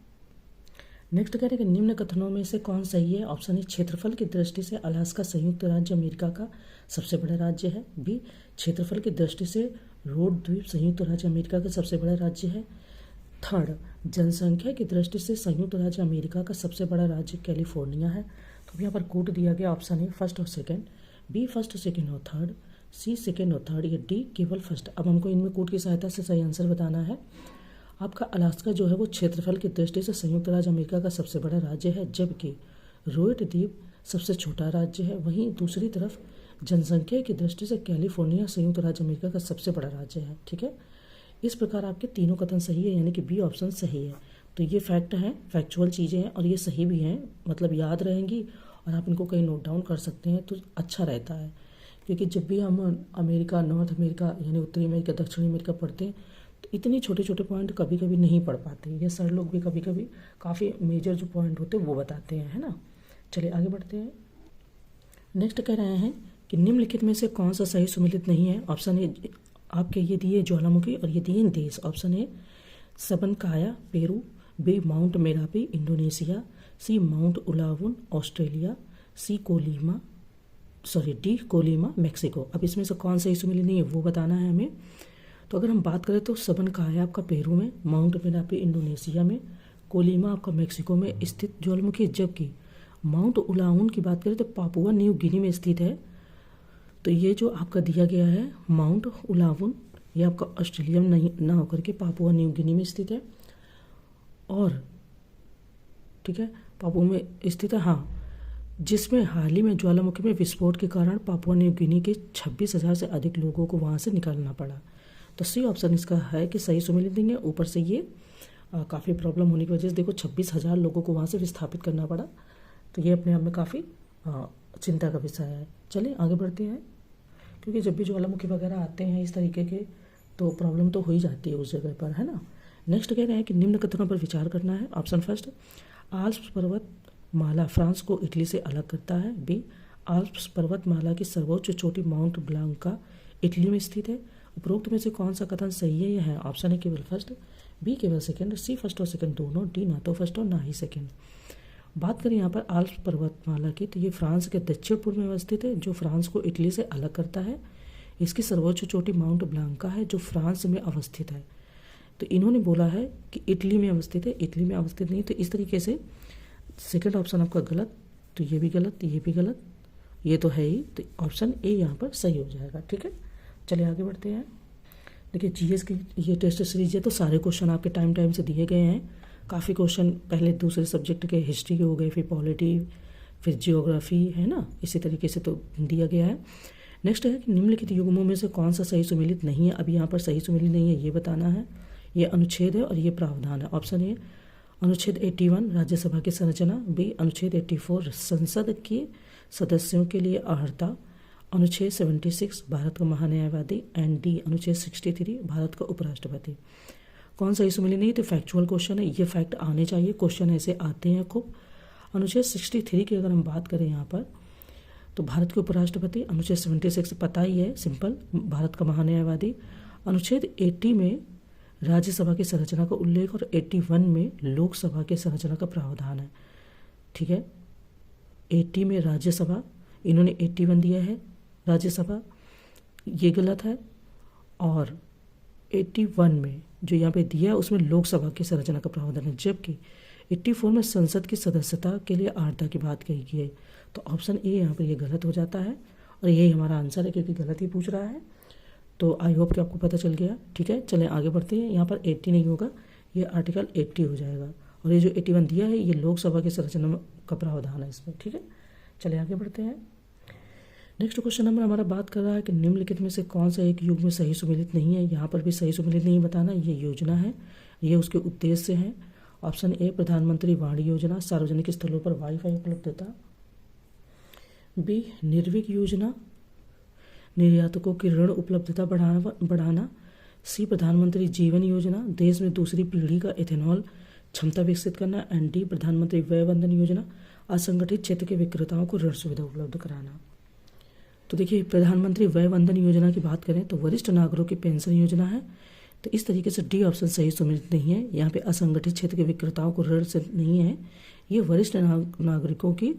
नेक्स्ट कह रहे हैं कि निम्न कथनों में से कौन सही है। ऑप्शन ए, क्षेत्रफल की दृष्टि से अलास्का संयुक्त राज्य अमेरिका का सबसे बड़ा राज्य है। बी, क्षेत्रफल की दृष्टि से रोड द्वीप संयुक्त राज्य अमेरिका का सबसे बड़ा राज्य है। थर्ड, जनसंख्या की दृष्टि से संयुक्त राज्य अमेरिका का सबसे बड़ा राज्य कैलिफोर्निया है। तो यहाँ पर कोड दिया गया ऑप्शन ए फर्स्ट और सेकंड, बी फर्स्ट सेकंड और थर्ड, सी सेकंड और थर्ड, या डी केवल फर्स्ट। अब हमको इनमें कोड की सहायता से सही आंसर बताना है। आपका अलास्का जो है वो क्षेत्रफल की दृष्टि से संयुक्त राज्य अमेरिका का सबसे बड़ा राज्य है, जबकि रोड द्वीप सबसे छोटा राज्य है। वहीं दूसरी तरफ जनसंख्या की दृष्टि से कैलिफोर्निया संयुक्त राज्य अमेरिका का सबसे बड़ा राज्य है, ठीक है। इस प्रकार आपके तीनों कथन सही है, यानी कि बी ऑप्शन सही है। तो ये फैक्ट हैं, फैक्चुअल चीज़ें हैं और ये सही भी हैं, मतलब याद रहेंगी और आप इनको कहीं नोट डाउन कर सकते हैं तो अच्छा रहता है। क्योंकि जब भी हम अमेरिका, नॉर्थ अमेरिका यानी उत्तरी अमेरिका, दक्षिणी अमेरिका पढ़ते हैं तो इतने छोटे छोटे पॉइंट कभी कभी नहीं पढ़ पाते। ये सर लोग भी कभी कभी काफ़ी मेजर जो पॉइंट होते हैं वो बताते हैं, है ना। चलिए आगे बढ़ते हैं। नेक्स्ट कह रहे हैं कि निम्नलिखित में से कौन सा सही सुमेलित नहीं है। ऑप्शन ए आपके ये दिए ज्वालामुखी और ये दिए देश। Option A Sabancaya Peru, B mount Merapi Indonesia, C mount Ulawun Australia, D Colima Mexico. अब इसमें से कौन सही सुमेलित नहीं है वो बताना है हमें। तो अगर हम बात करें तो सबनकाया आपका पेरू में, माउंट मेरापी इंडोनेशिया में, कोलीमा आपका मैक्सिको में स्थित ज्वालामुखी, जबकि माउंट उलावुन की बात करें तो पापुआ न्यू गिनी में स्थित है। तो ये जो आपका दिया गया है माउंट उलावुन, ये आपका ऑस्ट्रेलिया में नहीं ना होकर के पापुआ न्यू गिनी में स्थित है। और ठीक है, पापुआ में स्थित है, हाँ, जिसमें हाल ही में ज्वालामुखी में विस्फोट के कारण पापुआ न्यू गिनी के 26,000 से अधिक लोगों को वहाँ से निकालना पड़ा। तो सी ऑप्शन इसका है कि सही सुमेलित देंगे। ऊपर से ये काफ़ी प्रॉब्लम होने की वजह से देखो 26,000 लोगों को वहाँ से विस्थापित करना पड़ा। तो ये अपने आप में काफ़ी चिंता का विषय है। चलिए आगे बढ़ते हैं, क्योंकि जब भी ज्वालामुखी वगैरह आते हैं इस तरीके के तो प्रॉब्लम तो हो ही जाती है उस जगह पर, है ना। नेक्स्ट कह रहे हैं कि निम्न कथनों पर विचार करना है। ऑप्शन फर्स्ट, आल्प्स पर्वत माला फ्रांस को इटली से अलग करता है। बी, आल्प्स पर्वत माला की सर्वोच्च चोटी माउंट ब्लांका इटली में स्थित है। उपरोक्त में से कौन सा कथन सही है? यह है ऑप्शन है केवल फर्स्ट, बी केवल सेकंड, सी फर्स्ट और सेकंड दोनों, डी ना तो फर्स्ट और ना ही सेकंड। बात करें यहाँ पर आल्प्स पर्वतमाला की, तो ये फ्रांस के दक्षिण पूर्व में अवस्थित है, जो फ्रांस को इटली से अलग करता है। इसकी सर्वोच्च चोटी माउंट ब्लांका है, जो फ्रांस में अवस्थित है। तो इन्होंने बोला है कि इटली में अवस्थित है, इटली में अवस्थित नहीं। तो इस तरीके से सेकंड ऑप्शन आपका गलत, तो ये भी गलत, ये भी गलत, ये तो है ही। तो ऑप्शन ए यहाँ पर सही हो जाएगा, ठीक है। चलिए आगे बढ़ते हैं। देखिए जीएस की ये टेस्ट सीरीज है, तो सारे क्वेश्चन आपके टाइम से दिए गए हैं। काफ़ी क्वेश्चन पहले दूसरे सब्जेक्ट के हिस्ट्री के हो गए, फिर पॉलिटी, फिर जियोग्राफी, है ना, इसी तरीके से तो दिया गया है। नेक्स्ट है कि निम्नलिखित युग्मों में से कौन सा सही सुमेलित नहीं है। अभी यहाँ पर सही सुमेलित नहीं है ये बताना है। ये अनुच्छेद है और ये प्रावधान है। ऑप्शन ए अनुच्छेद 81 राज्यसभा की संरचना, बी अनुच्छेद 84 संसद के सदस्यों के लिए अर्हता, अनुच्छेद 76 भारत का महान्यायवादी, एंड डी अनुच्छेद 63 भारत का उपराष्ट्रपति। कौन सही सुमेलित नहीं? तो फैक्चुअल क्वेश्चन है, ये फैक्ट आने चाहिए, क्वेश्चन ऐसे आते हैं खूब। अनुच्छेद 63 की अगर हम बात करें यहाँ पर, तो भारत के उपराष्ट्रपति। अनुच्छेद 76 पता ही है, सिंपल, भारत का महान्यायवादी। अनुच्छेद 80 में राज्यसभा की संरचना का उल्लेख और 81 में लोकसभा की संरचना का प्रावधान है, ठीक है। 80 में राज्यसभा, इन्होंने 81 दिया है राज्यसभा, ये गलत है। और 81 में जो यहाँ पे दिया है उसमें लोकसभा की संरचना का प्रावधान है, जबकि 84 में संसद की सदस्यता के लिए अर्हता की बात कही गई है। तो ऑप्शन ए यहाँ पर ये गलत हो जाता है और यही हमारा आंसर है, क्योंकि गलत ही पूछ रहा है। तो आई होप कि आपको पता चल गया, ठीक है। चलें आगे बढ़ते हैं। यहाँ पर 80 नहीं होगा, ये आर्टिकल 80 हो जाएगा। और ये जो 81 दिया है ये लोकसभा की संरचना का प्रावधान है इसमें, ठीक है। चलिए आगे बढ़ते हैं। नेक्स्ट क्वेश्चन नंबर हमारा बात कर रहा है कि निम्नलिखित में से कौन सा एक युग में सही सुमेलित नहीं है। यहाँ पर भी सही सुमेलित नहीं बताना, ये योजना है, ये उसके उद्देश्य है। ऑप्शन ए प्रधानमंत्री वाणी योजना, सार्वजनिक स्थलों पर वाईफाई उपलब्धता। बी निर्विक योजना, निर्यातकों की ऋण उपलब्धता बढ़ाना। सी प्रधानमंत्री जीवन योजना, देश में दूसरी पीढ़ी का इथेनॉल क्षमता विकसित करना। एंड डी प्रधानमंत्री वय वंदन योजना, असंगठित क्षेत्र के विक्रेताओं को ऋण सुविधा उपलब्ध कराना। तो देखिए, प्रधानमंत्री वय वंदन योजना की बात करें तो वरिष्ठ नागरिकों की पेंशन योजना है। तो इस तरीके से डी ऑप्शन सही सम्मिलित नहीं है। यहाँ पे असंगठित क्षेत्र के विक्रेताओं को ऋण से नहीं है, ये वरिष्ठ नागरिकों की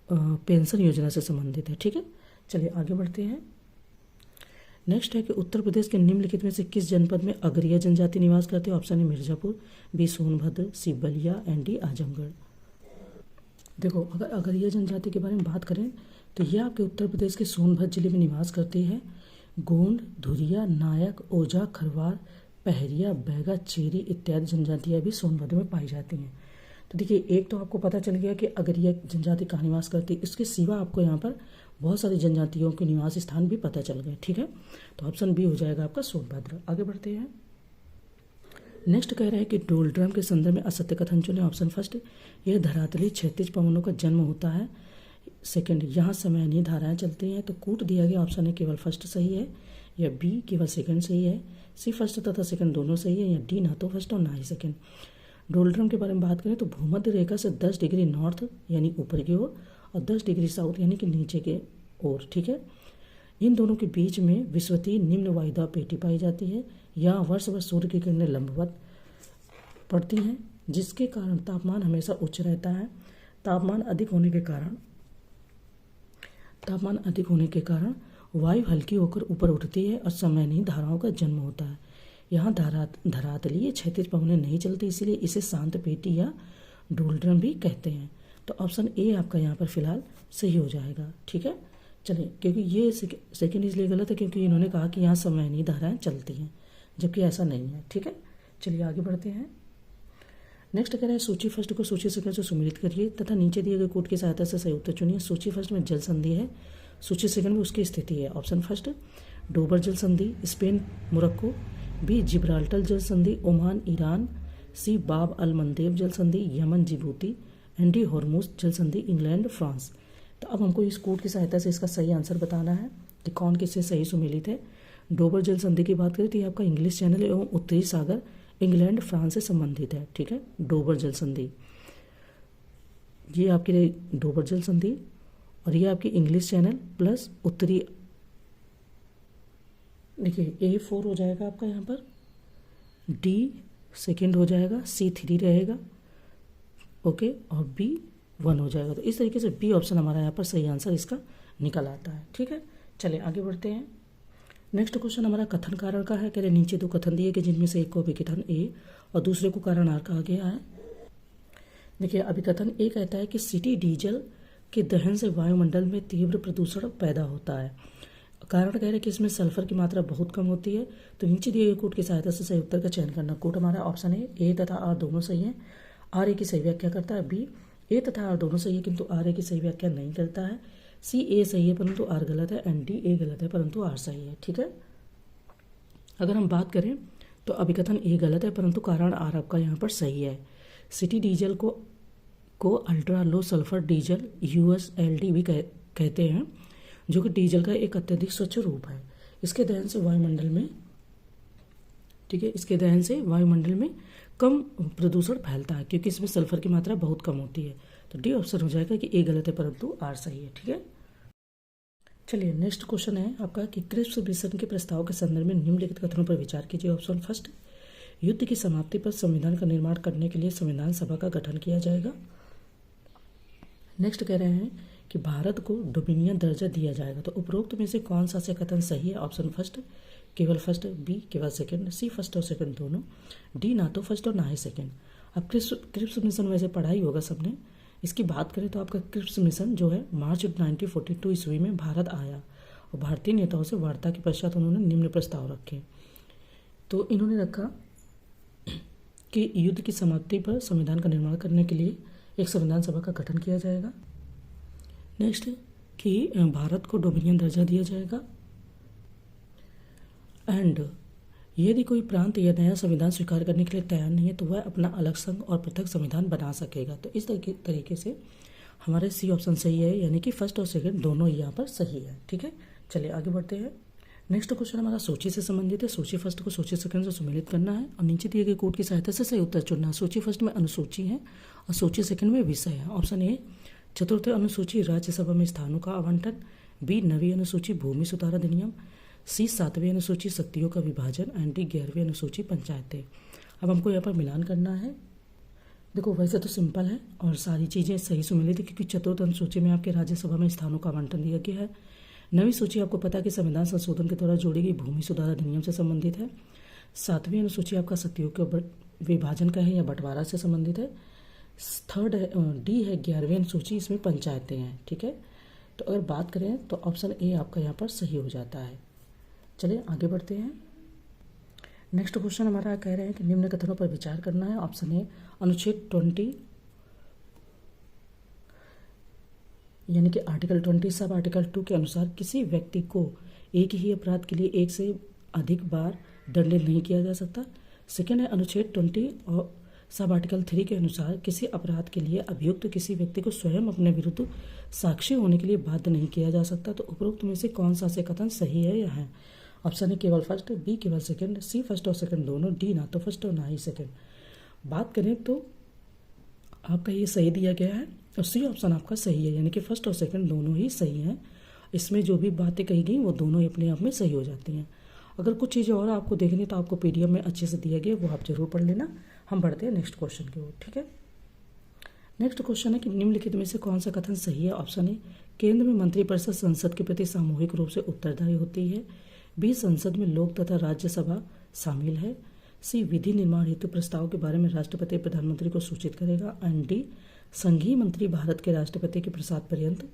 पेंशन योजना से संबंधित है। ठीक है, चलिए आगे बढ़ते हैं। नेक्स्ट है कि उत्तर प्रदेश के निम्नलिखित में से किस जनपद में अगरिया जनजाति निवास करते हैं। ऑप्शन है Mirzapur, B Sonbhadra, C Ballia, and D Azamgarh. देखो, अगर अगरिया जनजाति के बारे में बात करें तो यह आपके उत्तर प्रदेश के सोनभद्र जिले में निवास करती है। गोंड, धुरिया, नायक, ओझा, खरवार, पहरिया, बैगा, चेरी इत्यादि जनजातियाँ भी सोनभद्र में पाई जाती हैं। तो देखिए, एक तो आपको पता चल गया कि अगरिया जनजाति कहाँ निवास करती है। इसके सिवा आपको यहाँ पर बहुत सारी जनजातियों के निवास स्थान भी पता चल गए। ठीक है, तो ऑप्शन बी हो जाएगा आपका सोनभद्र। आगे बढ़ते हैं। नेक्स्ट कह रहे हैं कि डोलड्रम के संदर्भ में असत्य कथन चुने। ऑप्शन फर्स्ट, यह धरातली क्षैतिज पवनों का जन्म होता है। सेकंड, यहाँ समयानीय धाराएं चलती हैं। तो कूट दिया गया ऑप्शन है केवल फर्स्ट सही है, या बी केवल सेकंड सही है, सी फर्स्ट तथा सेकंड दोनों सही है, या डी ना तो फर्स्ट और ना ही सेकंड। डोलड्रम के बारे में बात करें तो भूमध्य रेखा से 10 डिग्री नॉर्थ यानी ऊपर की ओर और 10 डिग्री साउथ यानी कि नीचे के ओर। ठीक है, इन दोनों के बीच में विषुवतीय निम्न वायुदाब पेटी पाई जाती है। यहाँ वर्ष भर सूर्य की किरणें लंबवत पड़ती हैं, जिसके कारण तापमान हमेशा उच्च रहता है। तापमान अधिक होने के कारण वायु हल्की होकर ऊपर उठती है और समयानीय धाराओं का जन्म होता है। यहाँ धरातलीय क्षैतिज पवनें नहीं चलती, इसीलिए इसे शांत पेटी या डोलड्रम भी कहते हैं। तो ऑप्शन ए आपका यहाँ पर फिलहाल सही हो जाएगा। ठीक है, चलिए, क्योंकि ये सेकंड इसलिए गलत है क्योंकि इन्होंने कहा कि यहाँ समयानीय धाराएं चलती हैं, जबकि ऐसा नहीं है। ठीक है, चलिए आगे बढ़ते हैं। नेक्स्ट कह रहे हैं सूची फर्स्ट को सूची सेकंड से सुमेलित करिए तथा नीचे दिए गए कोड की सहायता से सही उत्तर चुनिए। सूची फर्स्ट में जल संधि है, सूची सेकंड में उसकी स्थिति है। ऑप्शन फर्स्ट, डोबर जल संधि, स्पेन मोरक्को, बी जिब्राल्टर जल संधि, ओमान ईरान, सी बाब अल मंदेब जल संधि, Yemen Djibouti, and D Hormuz जल संधि, इंग्लैंड फ्रांस। तो अब हमको इस कोड की सहायता से इसका सही आंसर बताना है कि कौन किससे सही सुमेलित है। डोबर जल संधि की बात करें तो ये आपका इंग्लिश चैनल एवं उत्तरी सागर इंग्लैंड फ्रांस से संबंधित है। ठीक है, डोबर जल संधि, ये आपकी डोबर जल संधि और ये आपकी इंग्लिश चैनल प्लस उत्तरी। देखिए, A4 हो जाएगा आपका यहाँ पर, डी सेकंड हो जाएगा, C3 रहेगा, ओके, और B1 हो जाएगा। तो इस तरीके से बी ऑप्शन हमारा यहाँ पर सही आंसर इसका निकल आता है। ठीक है, चलिए आगे बढ़ते हैं। नेक्स्ट क्वेश्चन हमारा कथन कारण का है। कह रहे नीचे दो कथन दिए कि जिनमें से एक को अभिकथन ए और दूसरे को कारण आर कहा गया है। देखिए, अभिकथन ए कहता है कि सिटी डीजल के दहन से वायुमंडल में तीव्र प्रदूषण पैदा होता है। कारण कह रहे हैं कि इसमें सल्फर की मात्रा बहुत कम होती है। तो नीचे दिए गए कोड की सहायता से सही उत्तर का चयन करना। कोड हमारा ऑप्शन ए तथा आर दोनों सही है। आर ए की सही व्याख्या करता है, बी ए तथा आर दोनों सही है किंतु आर ए की सही व्याख्या नहीं करता है, सी ए सही है परंतु आर गलत है, एंड डी ए गलत है परंतु आर सही है। ठीक है, अगर हम बात करें तो अभिकथन ए गलत है परंतु कारण आर आपका यहाँ पर सही है। सिटी डीजल को ultra low sulphur diesel USLD भी कहते हैं, जो कि डीजल का एक अत्यधिक स्वच्छ रूप है। इसके दहन से वायुमंडल में, ठीक है, इसके दहन से वायुमंडल में कम प्रदूषण फैलता है क्योंकि इसमें सल्फर की मात्रा बहुत कम होती है। तो डी ऑप्शन हो जाएगा कि ए गलत है परंतु आर सही है। ठीक है, चलिए नेक्स्ट क्वेश्चन है आपका कि क्रिप्स मिशन के प्रस्ताव के संदर्भ में निम्नलिखित कथनों पर विचार कीजिए। ऑप्शन फर्स्ट, युद्ध की समाप्ति पर संविधान का निर्माण करने के लिए संविधान सभा का गठन किया जाएगा। नेक्स्ट कह रहे हैं कि भारत को डोमिनियन दर्जा दिया जाएगा। तो उपरोक्त में से कौन सा से कथन सही है। ऑप्शन फर्स्ट केवल फर्स्ट, बी केवल सेकंड, सी फर्स्ट और सेकंड दोनों, डी ना तो फर्स्ट और ना ही सेकंड। अब क्रिप्स मिशन वैसे पढ़ाई होगा सबने। इसकी बात करें तो आपका क्रिप्स मिशन जो है मार्च 1942 ईस्वी में भारत आया और भारतीय नेताओं से वार्ता के पश्चात उन्होंने निम्न प्रस्ताव रखे। तो इन्होंने रखा कि युद्ध की समाप्ति पर संविधान का निर्माण करने के लिए एक संविधान सभा का गठन किया जाएगा। नेक्स्ट कि भारत को डोमिनियन दर्जा दिया जाएगा एंड यदि कोई प्रांत या नया संविधान स्वीकार करने के लिए तैयार नहीं है तो वह अपना अलग संघ और पृथक संविधान बना सकेगा। तो इस तरीके से हमारे सी ऑप्शन सही है, यानी कि फर्स्ट और सेकंड दोनों ही यहाँ पर सही है। ठीक है, चलिए आगे बढ़ते हैं। नेक्स्ट क्वेश्चन हमारा सूची से संबंधित है। सूची फर्स्ट को सूची सेकंड से सम्मिलित करना है और नीचे दिए गए कोड की सहायता से सही उत्तर चुनना है। सूची फर्स्ट में अनुसूची है और सूची सेकंड में विषय है। ऑप्शन ए चतुर्थ अनुसूची राज्यसभा में स्थानों का आवंटन, बी नवीं अनुसूची भूमि सुधार अधिनियम, सी सातवीं अनुसूची शक्तियों का विभाजन एंड डी 11वीं अनुसूची पंचायतें। अब हमको यहाँ पर मिलान करना है। देखो वैसे तो सिंपल है और सारी चीज़ें सही सुमिलित है क्योंकि चतुर्थ अनुसूची में आपके राज्यसभा में स्थानों का आवंटन दिया गया है। नवी सूची आपको पता है कि संविधान संशोधन के द्वारा जोड़ी गई भूमि सुधार अधिनियम से संबंधित है। सातवीं अनुसूची आपका शक्तियों के विभाजन का है या बंटवारा से संबंधित है। थर्ड है डी है 11वीं अनुसूची, इसमें पंचायतें हैं। ठीक है, तो अगर बात करें तो ऑप्शन ए आपका यहाँ पर सही हो जाता है। चलिए आगे बढ़ते हैं। नेक्स्ट क्वेश्चन हमारा कह रहे हैं कि निम्न कथनों पर विचार करना है। ऑप्शन ए अनुच्छेद 20 यानी कि आर्टिकल 20 सब आर्टिकल 2 के अनुसार किसी व्यक्ति को एक ही अपराध के लिए एक से अधिक बार दंडित नहीं किया जा सकता। सेकेंड है अनुच्छेद 20 और सब आर्टिकल 3 के अनुसार किसी अपराध के लिए अभियुक्त किसी व्यक्ति को स्वयं अपने विरुद्ध साक्षी होने के लिए बाध्य नहीं किया जा सकता। तो उपरोक्त में से कौन सा से कथन सही है या है? ऑप्शन ए केवल फर्स्ट, बी केवल सेकंड, सी फर्स्ट और सेकंड दोनों, डी ना तो फर्स्ट और ना ही सेकंड। बात करें तो आपका ये सही दिया गया है और सी ऑप्शन आपका सही है, यानी कि फर्स्ट और सेकंड दोनों ही सही हैं। इसमें जो भी बातें कही गई वो दोनों ही अपने आप में सही हो जाती हैं। अगर कुछ चीज़ें और आपको देखनी तो आपको पीडीएफ में अच्छे से दिया गया, वो आप जरूर पढ़ लेना। हम बढ़ते हैं नेक्स्ट क्वेश्चन की ओर। ठीक है, नेक्स्ट क्वेश्चन है कि निम्नलिखित में से कौन सा कथन सही है? ऑप्शन ए केंद्र में मंत्रिपरिषद संसद के प्रति सामूहिक रूप से उत्तरदायी होती है, बी संसद में लोक तथा राज्यसभा शामिल है, सी विधि निर्माण हेतु प्रस्ताव के बारे में राष्ट्रपति प्रधानमंत्री को सूचित करेगा एंड डी संघीय मंत्री भारत के राष्ट्रपति के प्रसाद पर्यंत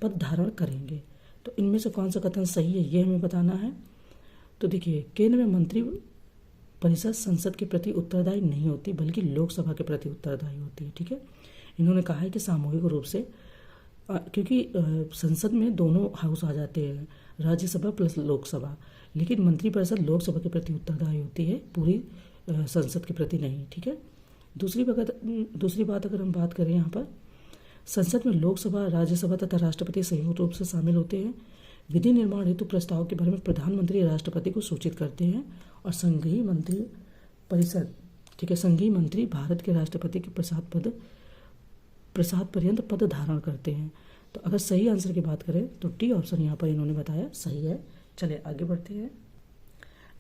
पद धारण करेंगे। तो इनमें से कौन सा कथन सही है ये हमें बताना है। तो देखिए केंद्र में मंत्री परिषद संसद के प्रति उत्तरदायी नहीं होती बल्कि लोकसभा के प्रति उत्तरदायी होती है। ठीक है, इन्होंने कहा है कि सामूहिक रूप से क्योंकि संसद में दोनों हाउस आ जाते हैं, राज्यसभा प्लस लोकसभा, लेकिन मंत्रिपरिषद लोकसभा के प्रति उत्तरदायी होती है, पूरी संसद के प्रति नहीं। ठीक है, दूसरी बात अगर हम बात करें यहाँ पर संसद में लोकसभा, राज्यसभा तथा राष्ट्रपति संयुक्त रूप से शामिल होते हैं। विधि निर्माण हेतु प्रस्ताव के बारे में प्रधानमंत्री राष्ट्रपति को सूचित करते हैं और संघीय मंत्री परिषद, ठीक है, संघीय मंत्री भारत के राष्ट्रपति के प्रसाद पर्यंत पद धारण करते हैं। तो अगर सही आंसर की बात करें तो डी ऑप्शन यहाँ पर इन्होंने बताया सही है। चलिए आगे बढ़ते हैं।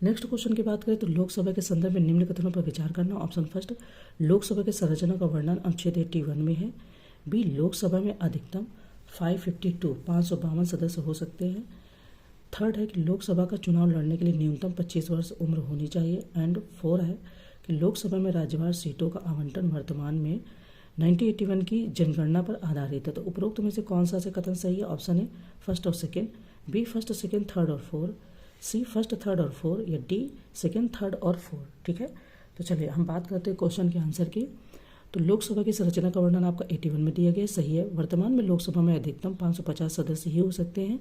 नेक्स्ट क्वेश्चन की बात करें तो लोकसभा के संदर्भ में निम्न कथनों पर विचार करना। ऑप्शन फर्स्ट लोकसभा के संरचना का वर्णन अनुच्छेद 81 में है, बी लोकसभा में अधिकतम 552 सदस्य हो सकते हैं, थर्ड है कि लोकसभा का चुनाव लड़ने के लिए न्यूनतम 25 वर्ष उम्र होनी चाहिए एंड फोर है कि लोकसभा में राज्यवार सीटों का आवंटन वर्तमान में 1981 की जनगणना पर आधारित है। तो उपरोक्त में से कौन सा से कथन सही है? ऑप्शन ए फर्स्ट और second, B first second third और फोर, सी फर्स्ट थर्ड और फोर या डी सेकेंड थर्ड और फोर। ठीक है, तो चलिए हम बात करते हैं क्वेश्चन के आंसर की। तो लोकसभा की संरचना का वर्णन आपका 81 में दिया गया, सही है। वर्तमान में लोकसभा में अधिकतम 550 सदस्य ही हो सकते हैं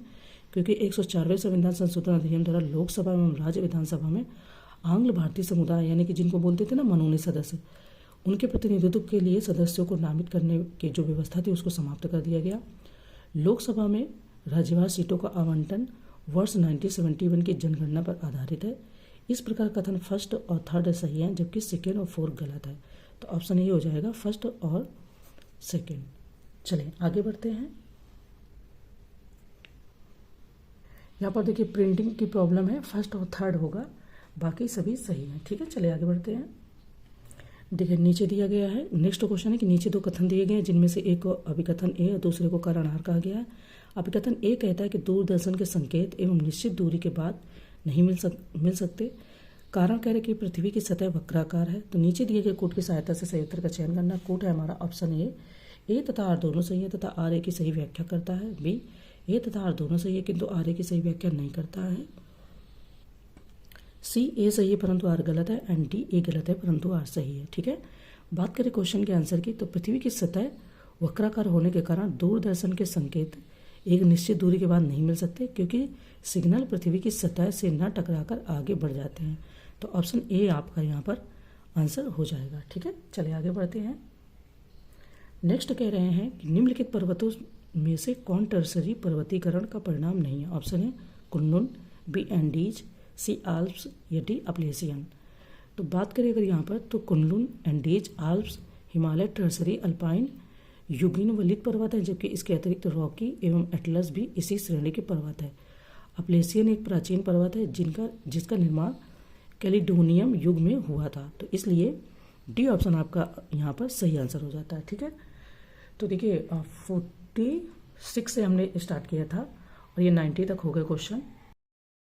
क्योंकि 104वें संविधान संशोधन अधिनियम द्वारा लोकसभा एवं राज्य विधानसभा में आंग्ल भारतीय समुदाय यानी कि जिनको बोलते थे ना मनोनीत सदस्य, उनके प्रतिनिधित्व के लिए सदस्यों को नामित करने की जो व्यवस्था थी उसको समाप्त कर दिया गया। लोकसभा में राज्यवार सीटों का आवंटन वर्ष 1971 की जनगणना पर आधारित है। इस प्रकार कथन फर्स्ट और थर्ड सही है जबकि सेकेंड और फोर्थ गलत है। तो ऑप्शन ये हो जाएगा फर्स्ट और सेकेंड। चलिए आगे बढ़ते हैं। यहाँ पर देखिए प्रिंटिंग की प्रॉब्लम है, फर्स्ट और थर्ड होगा, बाकी सभी सही हैं। ठीक है, चलिए आगे बढ़ते हैं। देखिए नीचे दिया गया है, नेक्स्ट क्वेश्चन है कि नीचे दो कथन दिए गए हैं जिनमें से एक को अभिकथन ए और दूसरे को कारणहार कहा गया है। अभिकथन ए कहता है कि दूरदर्शन के संकेत एवं निश्चित दूरी के बाद नहीं मिल सकते। कारण कह रहे कि पृथ्वी की सतह वक्राकार है। तो नीचे दिए गए कोड की सहायता से सही उत्तर का चयन करना। कोड है हमारा ऑप्शन ए तथा आर दोनों सही है तथा आर ए की सही व्याख्या करता है, बी ए तथा आर दोनों सही है किंतु आर ए की सही व्याख्या नहीं करता है, सी ए सही है परंतु आर गलत है एंड डी ए गलत है परंतु आर सही है। ठीक है, बात करें क्वेश्चन के आंसर की तो पृथ्वी की सतह वक्राकार होने के कारण दूरदर्शन के संकेत एक निश्चित दूरी के बाद नहीं मिल सकते क्योंकि सिग्नल पृथ्वी की सतह से न टकराकर आगे बढ़ जाते हैं। तो ऑप्शन ए आपका यहाँ पर आंसर हो जाएगा। ठीक है, चलिए आगे बढ़ते हैं। नेक्स्ट कह रहे हैं कि निम्नलिखित पर्वतों में से कौन टर्सरी पर्वतीकरण का परिणाम नहीं है? Option A Kunlun, B Andes, C Alps या डी अपलेशियन। तो बात करें अगर यहाँ पर तो Kunlun, Andes, Alps, Himalaya, tertiary, alpine, युगीन वलित पर्वत है, जबकि इसके अतिरिक्त रॉकी एवं एटलस भी इसी श्रेणी के पर्वत है। अपलेशियन एक प्राचीन पर्वत है जिसका निर्माण कैलिडोनियम युग में हुआ था। तो इसलिए डी ऑप्शन आपका यहाँ पर सही आंसर हो जाता है। ठीक है, तो देखिए 46 से हमने स्टार्ट किया था और ये 90 तक हो गए क्वेश्चन।